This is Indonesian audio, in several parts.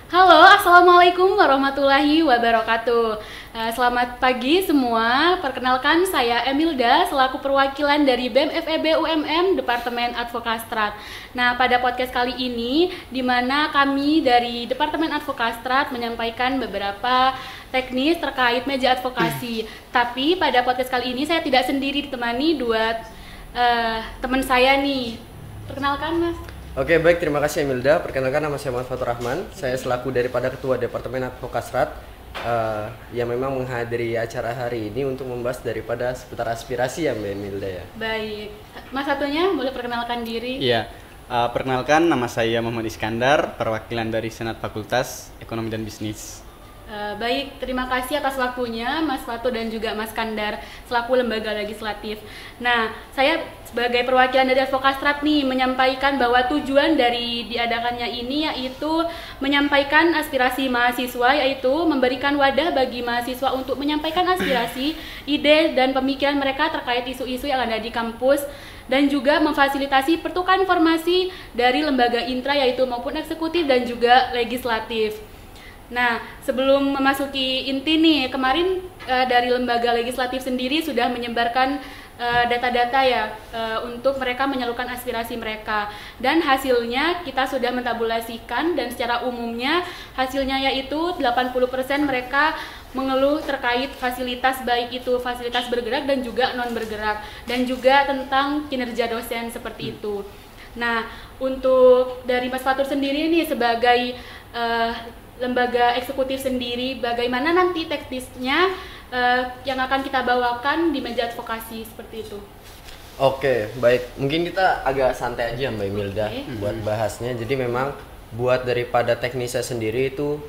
Halo, Assalamualaikum warahmatullahi wabarakatuh. Selamat pagi semua. Perkenalkan saya Emilda selaku perwakilan dari BEM FEB UMM Departemen Advokastrat. Nah, pada podcast kali ini di mana kami dari Departemen Advokastrat menyampaikan beberapa teknis terkait meja advokasi. Tapi pada podcast kali ini saya tidak sendiri, ditemani dua teman saya nih. Perkenalkan, Mas. Oke, baik, terima kasih Emilda. Perkenalkan, nama saya Muhammad Fatur Rahman. Saya selaku daripada Ketua Departemen Advokastrat yang memang menghadiri acara hari ini untuk membahas daripada seputar aspirasi ya Mbak Emilda ya. Baik, Mas satunya boleh perkenalkan diri? Iya, perkenalkan nama saya Muhammad Iskandar, perwakilan dari Senat Fakultas Ekonomi dan Bisnis. Baik, terima kasih atas waktunya Mas Fatu dan juga Mas Kandar selaku lembaga legislatif. Nah, saya sebagai perwakilan dari Advokastrat nih menyampaikan bahwa tujuan dari diadakannya ini yaitu menyampaikan aspirasi mahasiswa, yaitu memberikan wadah bagi mahasiswa untuk menyampaikan aspirasi, ide dan pemikiran mereka terkait isu-isu yang ada di kampus, dan juga memfasilitasi pertukaran informasi dari lembaga intra yaitu maupun eksekutif dan juga legislatif. Nah, sebelum memasuki inti nih, kemarin dari lembaga legislatif sendiri sudah menyebarkan data-data ya untuk mereka menyalurkan aspirasi mereka, dan hasilnya kita sudah mentabulasikan, dan secara umumnya hasilnya yaitu 80% mereka mengeluh terkait fasilitas, baik itu fasilitas bergerak dan juga non bergerak, dan juga tentang kinerja dosen seperti itu. Nah, untuk dari Mas Fatur sendiri nih sebagai lembaga eksekutif sendiri, bagaimana nanti teknisnya yang akan kita bawakan di meja advokasi seperti itu? Oke, baik. Mungkin kita agak santai aja Mbak Emilda buat bahasnya. Jadi memang buat daripada teknisnya sendiri itu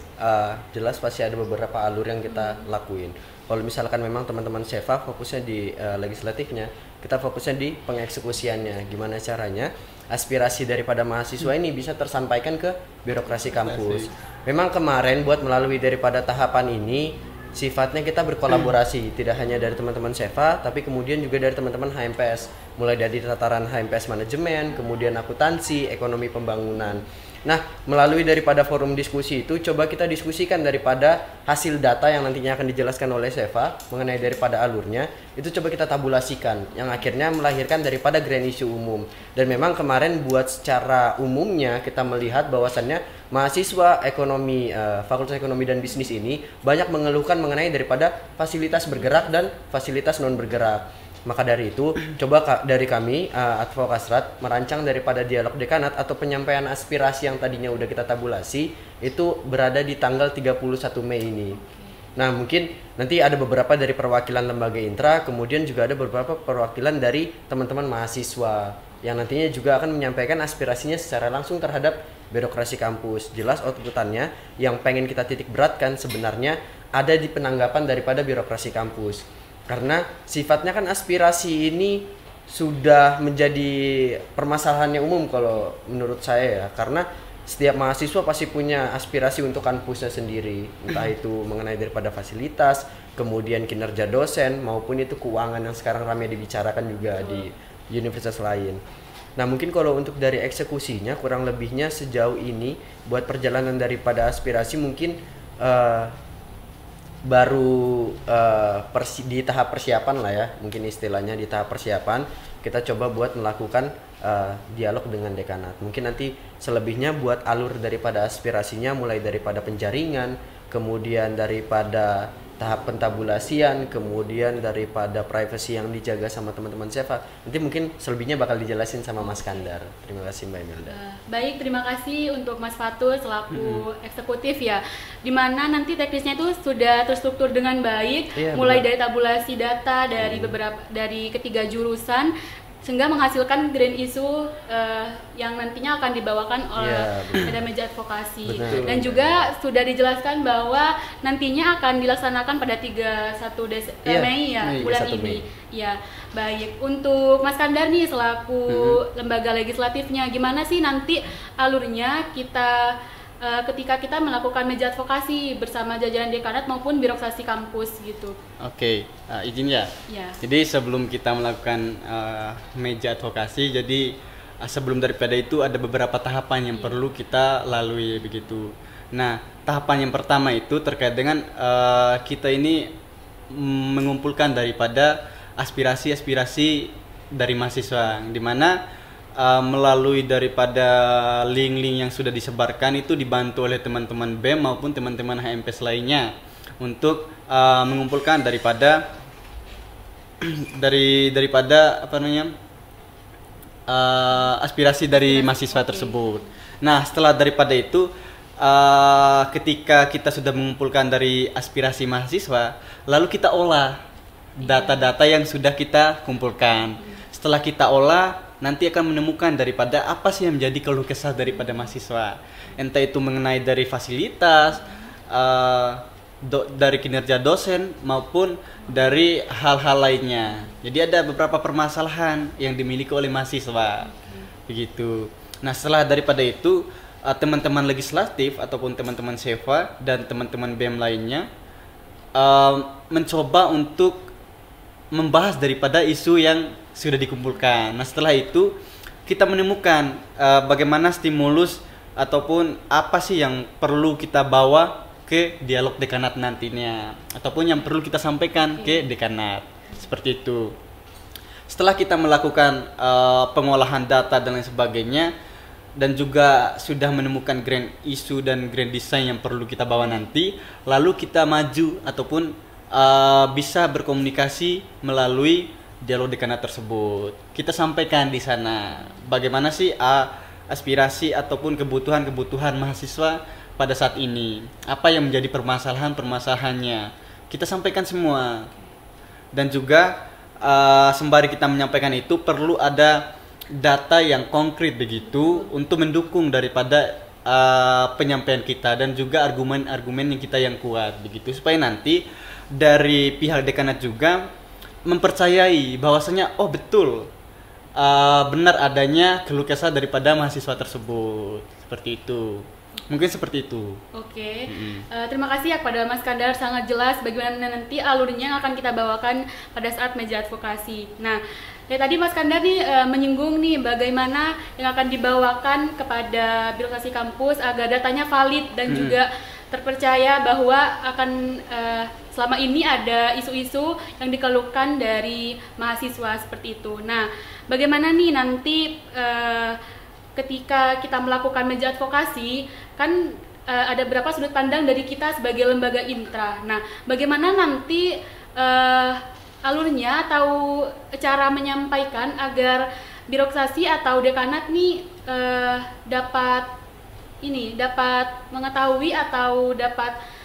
jelas pasti ada beberapa alur yang kita lakuin. Kalau misalkan memang teman-teman SEFA fokusnya di legislatifnya, kita fokusnya di pengeksekusiannya. Gimana caranya aspirasi daripada mahasiswa ini bisa tersampaikan ke birokrasi kampus. Memang kemarin buat melalui daripada tahapan ini sifatnya kita berkolaborasi, tidak hanya dari teman-teman SEFA tapi kemudian juga dari teman-teman HMPS, mulai dari tataran HMPS manajemen, kemudian akuntansi, ekonomi pembangunan. Nah, melalui daripada forum diskusi itu coba kita diskusikan daripada hasil data yang nantinya akan dijelaskan oleh SEFA mengenai daripada alurnya, itu coba kita tabulasikan yang akhirnya melahirkan daripada grand issue umum. Dan memang kemarin buat secara umumnya kita melihat bahwasannya mahasiswa ekonomi Fakultas Ekonomi dan Bisnis ini banyak mengeluhkan mengenai daripada fasilitas bergerak dan fasilitas non bergerak. Maka dari itu, coba dari kami Advokastrat merancang daripada dialog dekanat atau penyampaian aspirasi yang tadinya udah kita tabulasi itu berada di tanggal 31 Mei ini. Nah, mungkin nanti ada beberapa dari perwakilan lembaga intra, kemudian juga ada beberapa perwakilan dari teman-teman mahasiswa yang nantinya juga akan menyampaikan aspirasinya secara langsung terhadap birokrasi kampus. Jelas outputannya yang pengen kita titik beratkan sebenarnya ada di penanggapan daripada birokrasi kampus. Karena sifatnya kan aspirasi ini sudah menjadi permasalahannya umum kalau menurut saya ya. Karena setiap mahasiswa pasti punya aspirasi untuk kampusnya sendiri. Entah itu mengenai daripada fasilitas, kemudian kinerja dosen, maupun itu keuangan yang sekarang ramai dibicarakan juga di universitas lain. Nah, mungkin kalau untuk dari eksekusinya kurang lebihnya sejauh ini buat perjalanan daripada aspirasi mungkin baru di tahap persiapan lah ya, mungkin istilahnya di tahap persiapan kita coba buat melakukan dialog dengan dekanat. Mungkin nanti selebihnya buat alur daripada aspirasinya mulai daripada penjaringan, kemudian daripada tahap pentabulasian, kemudian daripada privacy yang dijaga sama teman-teman SEFA. Nanti mungkin selebihnya bakal dijelasin sama Mas Kandar. Terima kasih Mbak Imelda. Baik, terima kasih untuk Mas Fatul selaku eksekutif ya. Dimana nanti teknisnya itu sudah terstruktur dengan baik, mulai dari tabulasi data dari dari ketiga jurusan, sehingga menghasilkan grand issue yang nantinya akan dibawakan oleh pada meja advokasi. Dan juga sudah dijelaskan bahwa nantinya akan dilaksanakan pada 31 Mei ya, bulan ini. Ya, baik. Untuk Mas Kandar nih selaku lembaga legislatifnya, gimana sih nanti alurnya kita ketika kita melakukan meja advokasi bersama jajaran dekanat maupun birokrasi kampus gitu. Oke, izin ya. Jadi sebelum kita melakukan meja advokasi, jadi sebelum daripada itu ada beberapa tahapan yang perlu kita lalui begitu. Nah, tahapan yang pertama itu terkait dengan kita ini mengumpulkan daripada aspirasi-aspirasi dari mahasiswa, di mana melalui daripada link-link yang sudah disebarkan itu dibantu oleh teman-teman BEM maupun teman-teman HMPS lainnya untuk mengumpulkan daripada daripada apa namanya aspirasi dari mahasiswa tersebut. Nah, setelah daripada itu ketika kita sudah mengumpulkan dari aspirasi mahasiswa, lalu kita olah data-data yang sudah kita kumpulkan. Setelah kita olah, nanti akan menemukan daripada apa sih yang menjadi keluh kesah daripada mahasiswa, entah itu mengenai dari fasilitas, dari kinerja dosen maupun dari hal-hal lainnya. Jadi ada beberapa permasalahan yang dimiliki oleh mahasiswa, begitu. Nah, setelah daripada itu teman-teman legislatif ataupun teman-teman SEFA dan teman-teman BEM lainnya mencoba untuk membahas daripada isu yang sudah dikumpulkan. Nah, setelah itu kita menemukan bagaimana stimulus ataupun apa sih yang perlu kita bawa ke dialog dekanat nantinya, ataupun yang perlu kita sampaikan ke dekanat, seperti itu. Setelah kita melakukan pengolahan data dan lain sebagainya, dan juga sudah menemukan grand issue dan grand design yang perlu kita bawa nanti, lalu kita maju ataupun bisa berkomunikasi melalui dialog dekanat tersebut. Kita sampaikan di sana bagaimana sih aspirasi ataupun kebutuhan-kebutuhan mahasiswa pada saat ini, apa yang menjadi permasalahannya. Kita sampaikan semua. Dan juga sembari kita menyampaikan itu perlu ada data yang konkret begitu untuk mendukung daripada penyampaian kita, dan juga argumen-argumen yang kita yang kuat begitu, supaya nanti dari pihak dekanat juga mempercayai bahwasanya oh betul benar adanya keluh kesah daripada mahasiswa tersebut, seperti itu. Mungkin seperti itu. Oke. Terima kasih ya kepada Mas Kandar, sangat jelas bagaimana nanti alurnya yang akan kita bawakan pada saat meja advokasi. Nah, ya tadi Mas Kandar nih menyinggung nih bagaimana yang akan dibawakan kepada birokrasi kampus agar datanya valid dan juga terpercaya bahwa akan selama ini ada isu-isu yang dikeluhkan dari mahasiswa seperti itu. Nah, bagaimana nih nanti ketika kita melakukan meja advokasi, kan ada beberapa sudut pandang dari kita sebagai lembaga intra. Nah, bagaimana nanti alurnya atau cara menyampaikan agar birokrasi atau dekanat nih dapat mengetahui atau dapat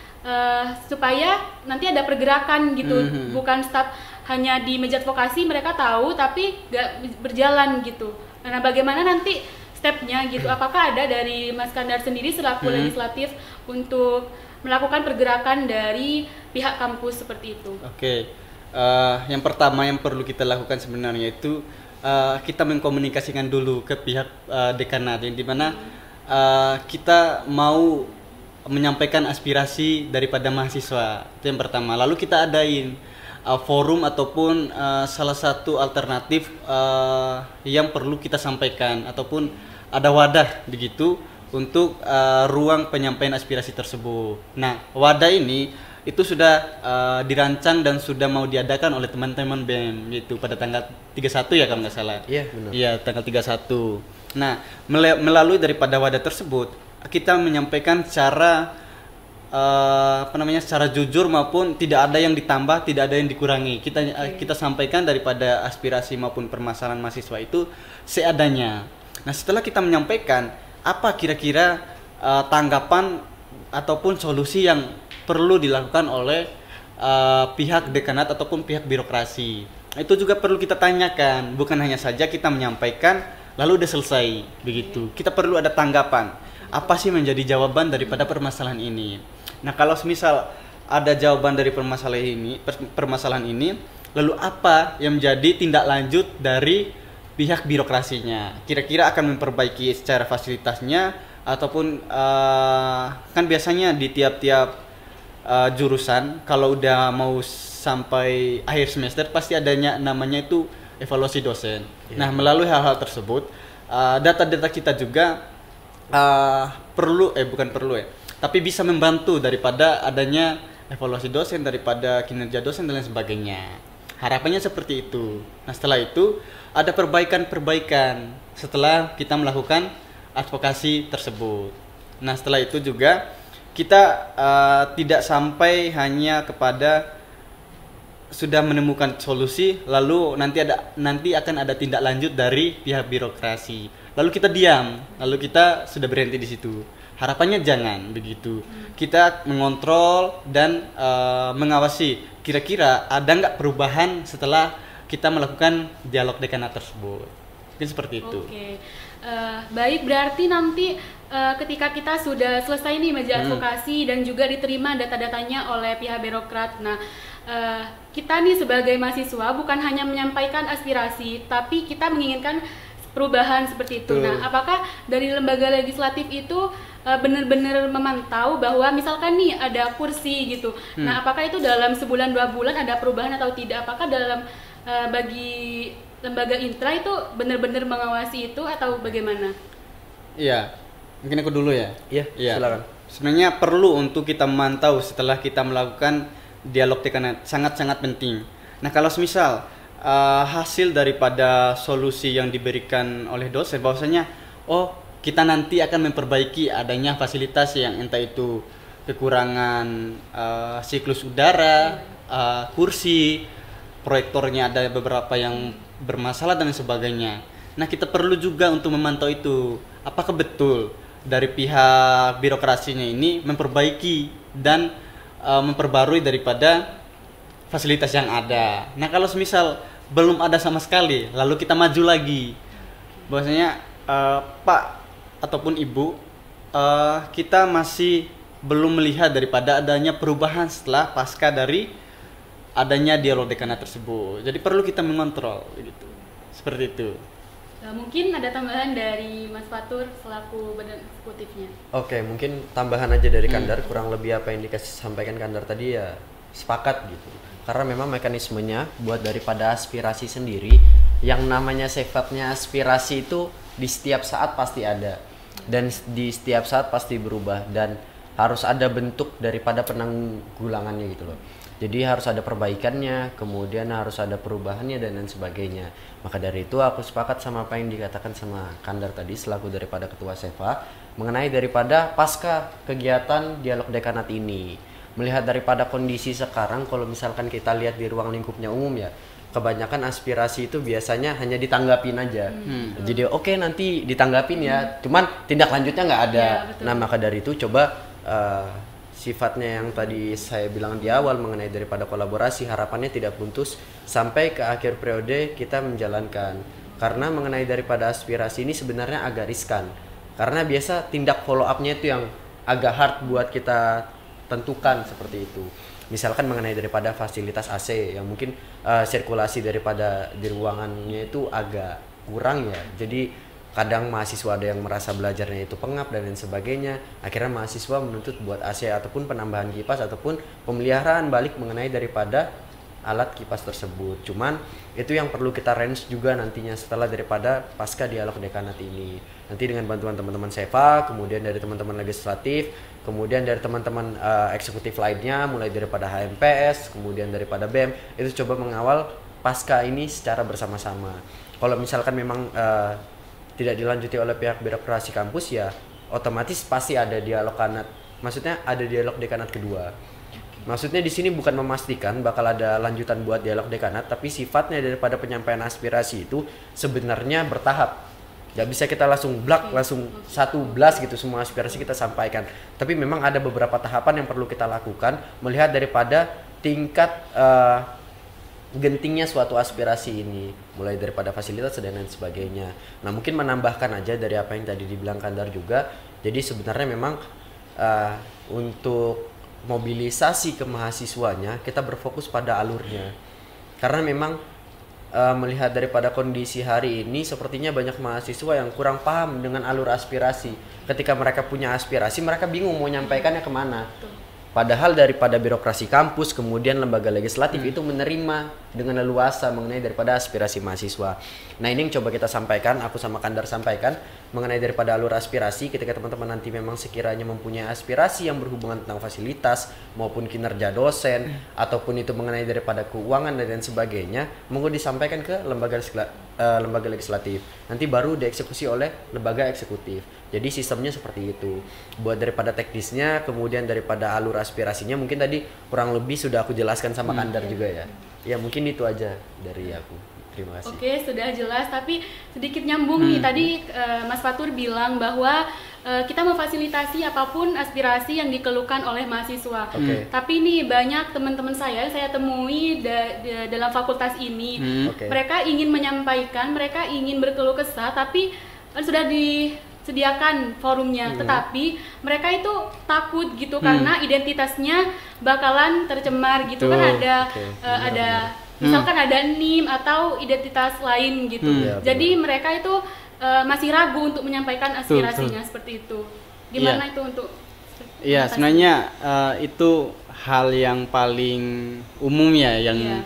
supaya nanti ada pergerakan gitu, bukan stop hanya di meja advokasi mereka tahu tapi gak berjalan gitu. Nah, bagaimana nanti stepnya gitu? Apakah ada dari Mas Kandar sendiri selaku legislatif untuk melakukan pergerakan dari pihak kampus seperti itu? Oke. Yang pertama yang perlu kita lakukan sebenarnya itu kita mengkomunikasikan dulu ke pihak dekanat, yang dimana kita mau menyampaikan aspirasi daripada mahasiswa, itu yang pertama. Lalu kita adain forum ataupun salah satu alternatif yang perlu kita sampaikan, ataupun ada wadah begitu untuk ruang penyampaian aspirasi tersebut. Nah, wadah ini itu sudah dirancang dan sudah mau diadakan oleh teman-teman BEM gitu pada tanggal 31 ya kalau nggak salah. Iya, benar. Iya, tanggal 31. Nah, melalui daripada wadah tersebut kita menyampaikan secara secara jujur maupun tidak ada yang ditambah, tidak ada yang dikurangi. Kita sampaikan daripada aspirasi maupun permasalahan mahasiswa itu seadanya. Nah, setelah kita menyampaikan apa kira-kira tanggapan ataupun solusi yang perlu dilakukan oleh pihak dekanat ataupun pihak birokrasi, itu juga perlu kita tanyakan. Bukan hanya saja kita menyampaikan lalu udah selesai begitu. Kita perlu ada tanggapan. Apa sih menjadi jawaban daripada permasalahan ini? Nah, kalau semisal ada jawaban dari permasalahan ini, lalu apa yang menjadi tindak lanjut dari pihak birokrasinya? Kira-kira akan memperbaiki secara fasilitasnya, ataupun kan biasanya di tiap-tiap jurusan kalau udah mau sampai akhir semester pasti adanya namanya itu evaluasi dosen. Nah, melalui hal-hal tersebut data-data kita juga tapi bisa membantu daripada adanya evaluasi dosen, daripada kinerja dosen dan lain sebagainya. Harapannya seperti itu. Nah, setelah itu ada perbaikan-perbaikan setelah kita melakukan advokasi tersebut. Nah, setelah itu juga kita tidak sampai hanya kepada sudah menemukan solusi lalu nanti akan ada tindak lanjut dari pihak birokrasi. Lalu kita diam, lalu kita sudah berhenti di situ. Harapannya jangan begitu. Kita mengontrol dan mengawasi kira-kira ada nggak perubahan setelah kita melakukan dialog dekanat tersebut. Mungkin seperti itu. Oke. Baik, berarti nanti ketika kita sudah selesai nih meja advokasi dan juga diterima data-datanya oleh pihak birokrat. Nah, kita nih sebagai mahasiswa bukan hanya menyampaikan aspirasi, tapi kita menginginkan perubahan seperti itu. Nah, apakah dari lembaga legislatif itu benar-benar memantau bahwa misalkan nih ada kursi gitu. Nah, apakah itu dalam sebulan 2 bulan ada perubahan atau tidak? Apakah dalam bagi lembaga intra itu benar-benar mengawasi itu atau bagaimana? Iya, mungkin aku dulu ya. Iya, silakan. Sebenarnya perlu untuk kita memantau setelah kita melakukan dialog dekanat, sangat-sangat penting. Nah, kalau semisal hasil daripada solusi yang diberikan oleh dosen bahwasanya kita nanti akan memperbaiki adanya fasilitas yang entah itu kekurangan siklus udara, kursi, proyektornya ada beberapa yang bermasalah dan sebagainya. Nah, kita perlu juga untuk memantau itu. Apakah betul dari pihak birokrasinya ini memperbaiki dan memperbarui daripada fasilitas yang ada. Nah, kalau semisal belum ada sama sekali, lalu kita maju lagi. Bahwasanya Pak ataupun Ibu, kita masih belum melihat daripada adanya perubahan setelah pasca dari adanya dialog dekanat tersebut. Jadi perlu kita mengontrol gitu. Seperti itu. Mungkin ada tambahan dari Mas Fatur selaku badan eksekutifnya. Oke, mungkin tambahan aja dari Kandar, kurang lebih apa yang dikasih sampaikan Kandar tadi ya sepakat gitu. Karena memang mekanismenya buat daripada aspirasi sendiri, yang namanya sifatnya aspirasi itu di setiap saat pasti ada dan di setiap saat pasti berubah dan harus ada bentuk daripada penanggulangannya gitu loh. Jadi harus ada perbaikannya, kemudian harus ada perubahannya dan lain sebagainya. Maka dari itu aku sepakat sama apa yang dikatakan sama Kandar tadi selaku daripada Ketua SEFA mengenai daripada pasca kegiatan dialog dekanat ini. Melihat daripada kondisi sekarang, kalau misalkan kita lihat di ruang lingkupnya umum ya, kebanyakan aspirasi itu biasanya hanya ditanggapin aja. Jadi oke, nanti ditanggapin ya, cuman tindak lanjutnya nggak ada. Ya, nah, maka dari itu coba sifatnya yang tadi saya bilang di awal mengenai daripada kolaborasi, harapannya tidak putus sampai ke akhir periode kita menjalankan. Karena mengenai daripada aspirasi ini sebenarnya agak riskan. Karena biasa tindak follow up-nya itu yang agak hard buat kita tentukan seperti itu. Misalkan mengenai daripada fasilitas AC yang mungkin sirkulasi daripada di ruangannya itu agak kurang ya. Jadi kadang mahasiswa ada yang merasa belajarnya itu pengap dan lain sebagainya. Akhirnya mahasiswa menuntut buat AC ataupun penambahan kipas ataupun pemeliharaan balik mengenai daripada alat kipas tersebut. Cuman itu yang perlu kita range juga nantinya setelah daripada pasca dialog dekanat ini. Nanti dengan bantuan teman-teman SEFA, kemudian dari teman-teman legislatif, kemudian dari teman-teman eksekutif lainnya, mulai daripada HMPS, kemudian daripada BEM, itu coba mengawal pasca ini secara bersama-sama. Kalau misalkan memang tidak dilanjuti oleh pihak birokrasi kampus ya otomatis pasti ada dialog dekanat. Maksudnya ada dialog dekanat kedua. Maksudnya di sini bukan memastikan bakal ada lanjutan buat dialog dekanat, tapi sifatnya daripada penyampaian aspirasi itu sebenarnya bertahap. Gak bisa kita langsung langsung 11 gitu semua aspirasi kita sampaikan. Tapi memang ada beberapa tahapan yang perlu kita lakukan melihat daripada tingkat gentingnya suatu aspirasi ini, mulai daripada fasilitas dan lain sebagainya. Nah, mungkin menambahkan aja dari apa yang tadi dibilang Kandar juga. Jadi sebenarnya memang untuk mobilisasi ke mahasiswanya kita berfokus pada alurnya. Karena memang melihat daripada kondisi hari ini sepertinya banyak mahasiswa yang kurang paham dengan alur aspirasi. Ketika mereka punya aspirasi, mereka bingung mau nyampaikannya kemana. Padahal daripada birokrasi kampus kemudian lembaga legislatif itu menerima dengan leluasa mengenai daripada aspirasi mahasiswa. Nah, ini yang coba kita sampaikan, aku sama Kandar sampaikan mengenai daripada alur aspirasi. Ketika teman-teman nanti memang sekiranya mempunyai aspirasi yang berhubungan tentang fasilitas maupun kinerja dosen ataupun itu mengenai daripada keuangan dan lain sebagainya, monggo disampaikan ke lembaga legislatif. Nanti baru dieksekusi oleh lembaga eksekutif. Jadi sistemnya seperti itu. Buat daripada teknisnya, kemudian daripada alur aspirasinya mungkin tadi kurang lebih sudah aku jelaskan sama Kandar juga ya. Ya mungkin itu aja dari aku. Terima kasih. Oke, sudah jelas. Tapi sedikit nyambung nih. Tadi Mas Fatur bilang bahwa kita memfasilitasi apapun aspirasi yang dikeluhkan oleh mahasiswa. Tapi nih banyak teman-teman saya temui dalam fakultas ini. Mereka ingin menyampaikan, mereka ingin berkeluh kesah, tapi sudah disediakan forumnya. Tetapi mereka itu takut gitu karena identitasnya bakalan tercemar gitu. Kan ada misalkan ada NIM atau identitas lain gitu. Jadi mereka itu masih ragu untuk menyampaikan aspirasinya seperti itu. Gimana itu untuk? Iya, sebenarnya itu hal yang paling umum ya yang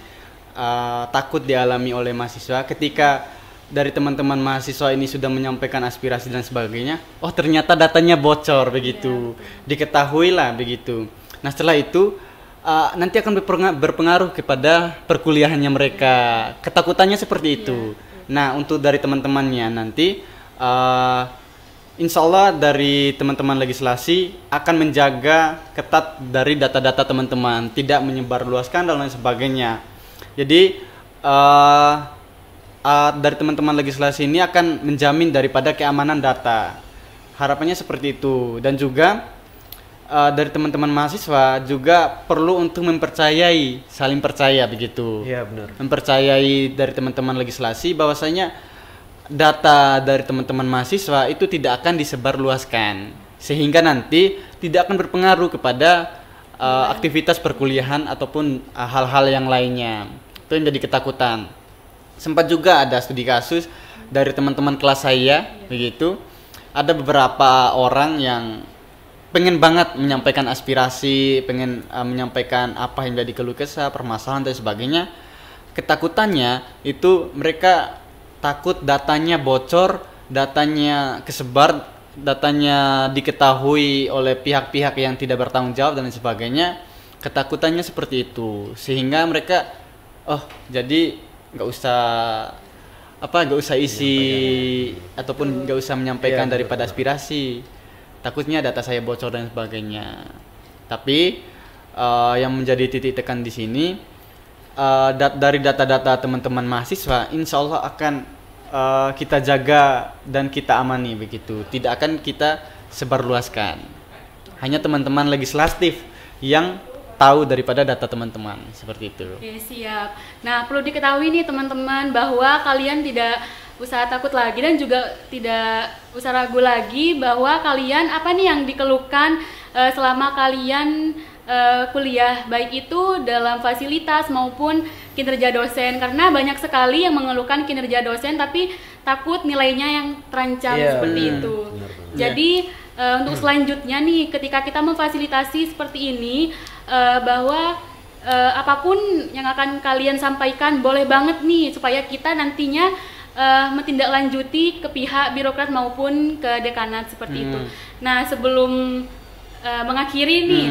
takut dialami oleh mahasiswa ketika dari teman-teman mahasiswa ini sudah menyampaikan aspirasi dan sebagainya. Oh, ternyata datanya bocor begitu. Diketahui lah begitu. Nah, setelah itu nanti akan berpengaruh kepada perkuliahannya mereka. Ketakutannya seperti itu. Nah, untuk dari teman-temannya nanti insya Allah dari teman-teman legislasi akan menjaga ketat dari data-data teman-teman, tidak menyebarluaskan dan lain sebagainya. Jadi dari teman-teman legislasi ini akan menjamin daripada keamanan data. Harapannya seperti itu. Dan juga dari teman-teman mahasiswa juga perlu untuk mempercayai, saling percaya begitu. Iya, benar. Mempercayai dari teman-teman legislasi bahwasanya data dari teman-teman mahasiswa itu tidak akan disebarluaskan, sehingga nanti tidak akan berpengaruh kepada aktivitas perkuliahan ataupun hal-hal yang lainnya. Itu yang jadi ketakutan. Sempat juga ada studi kasus dari teman-teman kelas saya begitu. Ada beberapa orang yang pengen banget menyampaikan aspirasi, pengen menyampaikan apa yang jadi keluh kesah, permasalahan dan sebagainya. Ketakutannya itu mereka takut datanya bocor, datanya kesebar, datanya diketahui oleh pihak-pihak yang tidak bertanggung jawab dan lain sebagainya. Ketakutannya seperti itu, sehingga mereka jadi nggak usah isi ataupun nggak usah menyampaikan daripada aspirasi. Takutnya data saya bocor dan sebagainya. Tapi yang menjadi titik tekan di sini dari data-data teman-teman mahasiswa, insya Allah akan kita jaga dan kita amani begitu. Tidak akan kita sebarluaskan. Hanya teman-teman legislatif yang tahu daripada data teman-teman seperti itu. Oke, siap. Nah, perlu diketahui nih teman-teman bahwa kalian tidak usah takut lagi dan juga tidak usah ragu lagi bahwa kalian apa nih yang dikeluhkan selama kalian kuliah, baik itu dalam fasilitas maupun kinerja dosen, karena banyak sekali yang mengeluhkan kinerja dosen tapi takut nilainya yang terancam seperti itu. Jadi untuk selanjutnya nih ketika kita memfasilitasi seperti ini bahwa apapun yang akan kalian sampaikan boleh banget nih supaya kita nantinya menindaklanjuti ke pihak birokrat maupun ke dekanat seperti itu. Nah, sebelum mengakhiri nih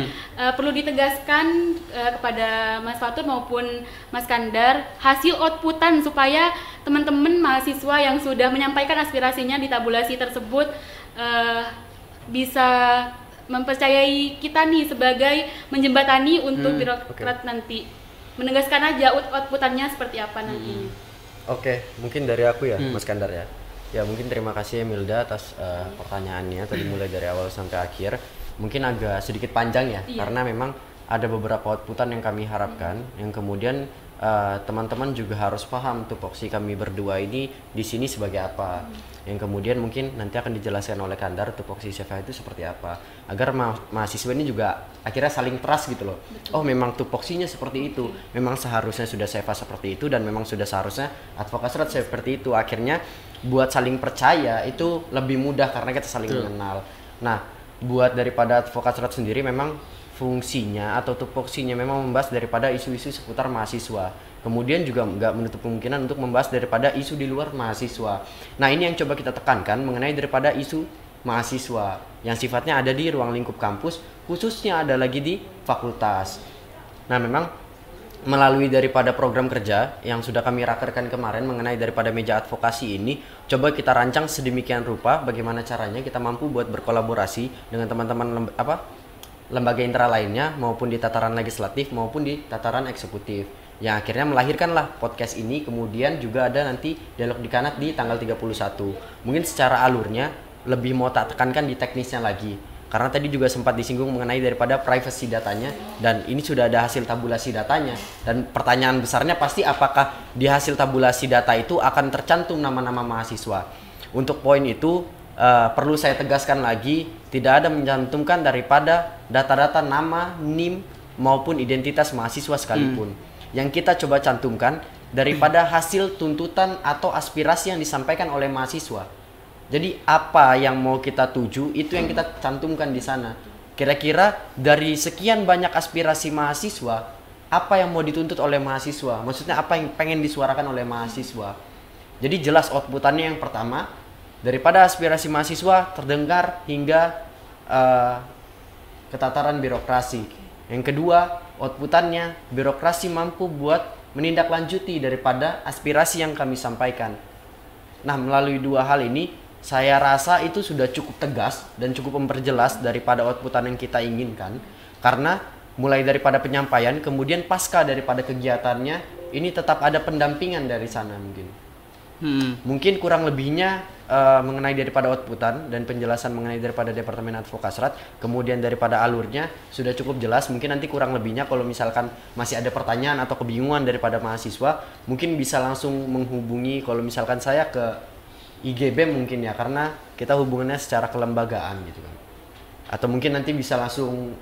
perlu ditegaskan kepada Mas Fatur maupun Mas Kandar hasil outputan supaya teman-teman mahasiswa yang sudah menyampaikan aspirasinya di tabulasi tersebut bisa mempercayai kita nih sebagai menjembatani untuk birokrat nanti. Menegaskan aja outputannya seperti apa nantinya. Oke, mungkin dari aku ya, Mas Kandar ya. Ya mungkin terima kasih ya Milda atas pertanyaannya tadi mulai dari awal sampai akhir. Mungkin agak sedikit panjang ya, karena memang ada beberapa outputan yang kami harapkan, yang kemudian teman-teman juga harus paham tupoksi kami berdua ini di sini sebagai apa. Yang kemudian mungkin nanti akan dijelaskan oleh Kandar tupoksi seva itu seperti apa, agar mahasiswa ini juga akhirnya saling trust gitu loh. Oh, memang tupoksinya seperti itu, memang seharusnya sudah seva seperti itu, dan memang sudah seharusnya advokasrat seperti itu. Akhirnya buat saling percaya itu lebih mudah karena kita saling mengenal. Nah, buat daripada advokasrat sendiri memang fungsinya atau tupoksinya memang membahas daripada isu-isu seputar mahasiswa. Kemudian juga nggak menutup kemungkinan untuk membahas daripada isu di luar mahasiswa. Nah, ini yang coba kita tekankan mengenai daripada isu mahasiswa yang sifatnya ada di ruang lingkup kampus, khususnya ada lagi di fakultas. Nah, memang melalui daripada program kerja yang sudah kami rakerkan kemarin mengenai daripada meja advokasi ini, coba kita rancang sedemikian rupa bagaimana caranya kita mampu buat berkolaborasi dengan teman-teman lembaga intra lainnya, maupun di tataran legislatif maupun di tataran eksekutif, yang akhirnya melahirkanlah podcast ini. Kemudian juga ada nanti dialog di Kanat di tanggal 31. Mungkin secara alurnya lebih mau tak tekankan di teknisnya lagi, karena tadi juga sempat disinggung mengenai daripada privacy datanya, dan ini sudah ada hasil tabulasi datanya. Dan pertanyaan besarnya pasti apakah di hasil tabulasi data itu akan tercantum nama-nama mahasiswa. Untuk poin itu perlu saya tegaskan lagi, tidak ada mencantumkan daripada data-data nama, NIM maupun identitas mahasiswa sekalipun. Yang kita coba cantumkan daripada hasil tuntutan atau aspirasi yang disampaikan oleh mahasiswa. Jadi apa yang mau kita tuju itu yang kita cantumkan di sana. Kira-kira dari sekian banyak aspirasi mahasiswa, apa yang mau dituntut oleh mahasiswa? Maksudnya apa yang pengen disuarakan oleh mahasiswa? Jadi jelas outputannya yang pertama, daripada aspirasi mahasiswa terdengar hingga ke tataran birokrasi. Yang kedua, outputannya birokrasi mampu buat menindaklanjuti daripada aspirasi yang kami sampaikan. Nah, melalui dua hal ini, saya rasa itu sudah cukup tegas dan cukup memperjelas daripada outputan yang kita inginkan. Karena mulai daripada penyampaian, kemudian pasca daripada kegiatannya, ini tetap ada pendampingan dari sana mungkin. Mungkin kurang lebihnya mengenai daripada outputan dan penjelasan mengenai daripada Departemen Advokasrat, kemudian daripada alurnya sudah cukup jelas. Mungkin nanti kurang lebihnya kalau misalkan masih ada pertanyaan atau kebingungan daripada mahasiswa, mungkin bisa langsung menghubungi kalau misalkan saya ke IGB mungkin ya, karena kita hubungannya secara kelembagaan gitu kan. Atau mungkin nanti bisa langsung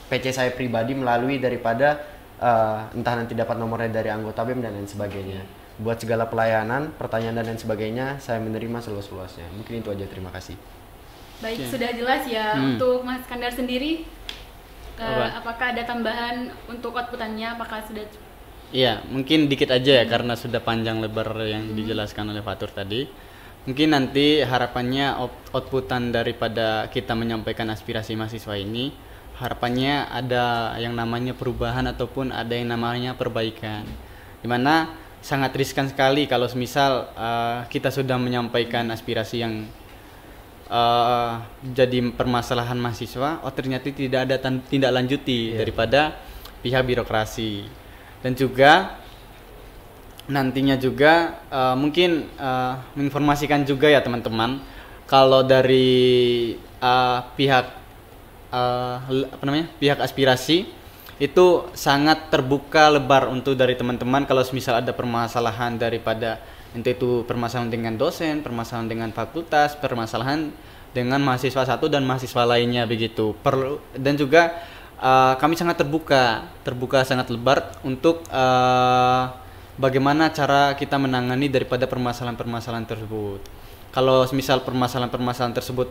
PC saya pribadi melalui daripada entah nanti dapat nomornya dari anggota BEM dan lain sebagainya. Buat segala pelayanan, pertanyaan dan lain sebagainya, saya menerima seluas-luasnya. Mungkin itu aja, terima kasih. Baik, sudah jelas ya. Untuk Mas Kandar sendiri, apakah ada tambahan untuk outputannya? Apakah sudah? Iya, mungkin dikit aja ya, karena sudah panjang lebar yang dijelaskan oleh Fatur tadi. Mungkin nanti harapannya outputan daripada kita menyampaikan aspirasi mahasiswa ini, harapannya ada yang namanya perubahan ataupun ada yang namanya perbaikan. Dimana sangat riskan sekali kalau semisal kita sudah menyampaikan aspirasi yang jadi permasalahan mahasiswa, ternyata tidak ada tindak lanjuti daripada pihak birokrasi. Dan juga nantinya juga mungkin menginformasikan juga ya teman-teman, kalau dari pihak pihak aspirasi itu sangat terbuka lebar untuk dari teman-teman. Kalau misal ada permasalahan daripada entah itu permasalahan dengan dosen, permasalahan dengan fakultas, permasalahan dengan mahasiswa satu dan mahasiswa lainnya begitu. Dan juga kami sangat terbuka sangat lebar untuk bagaimana cara kita menangani daripada permasalahan-permasalahan tersebut. Kalau misal permasalahan-permasalahan tersebut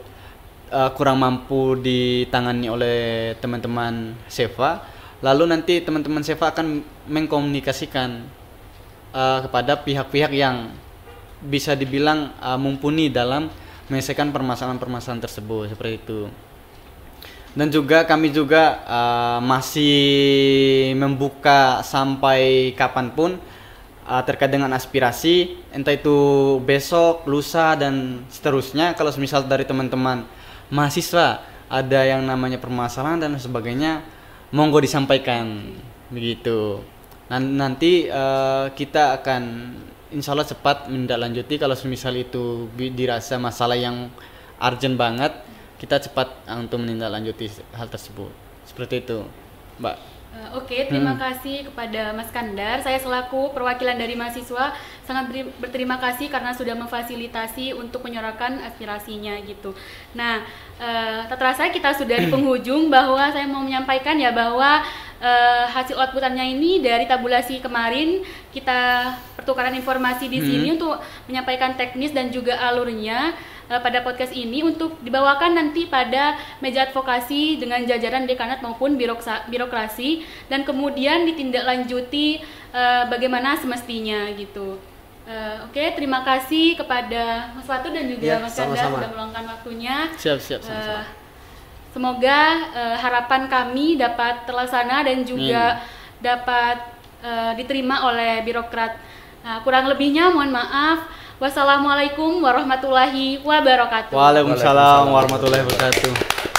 kurang mampu ditangani oleh teman-teman SEFA, lalu nanti teman-teman SEFA akan mengkomunikasikan kepada pihak-pihak yang bisa dibilang mumpuni dalam menyelesaikan permasalahan-permasalahan tersebut, seperti itu. Dan juga kami juga masih membuka sampai kapanpun terkait dengan aspirasi, entah itu besok, lusa, dan seterusnya. Kalau misal dari teman-teman mahasiswa ada yang namanya permasalahan dan sebagainya, monggo disampaikan begitu. Nanti kita akan insya Allah cepat menindaklanjuti. Kalau misal itu dirasa masalah yang urgent banget, kita cepat untuk menindaklanjuti hal tersebut. Seperti itu, Mbak. Oke, terima kasih kepada Mas Kandar. Saya selaku perwakilan dari mahasiswa sangat berterima kasih karena sudah memfasilitasi untuk menyuarakan aspirasinya gitu. Nah, tak terasa kita sudah di penghujung, bahwa saya mau menyampaikan ya bahwa hasil outputannya ini dari tabulasi kemarin kita pertukaran informasi di sini untuk menyampaikan teknis dan juga alurnya. pada podcast ini untuk dibawakan nanti pada meja advokasi dengan jajaran dekanat maupun birokrasi, dan kemudian ditindaklanjuti bagaimana semestinya gitu. Oke, terima kasih kepada Mas Fatu dan juga Mas Kanda sudah meluangkan waktunya. Siap. Semoga harapan kami dapat terlaksana dan juga dapat diterima oleh birokrat. Kurang lebihnya mohon maaf. Wassalamualaikum warahmatullahi wabarakatuh. Waalaikumsalam warahmatullahi wabarakatuh.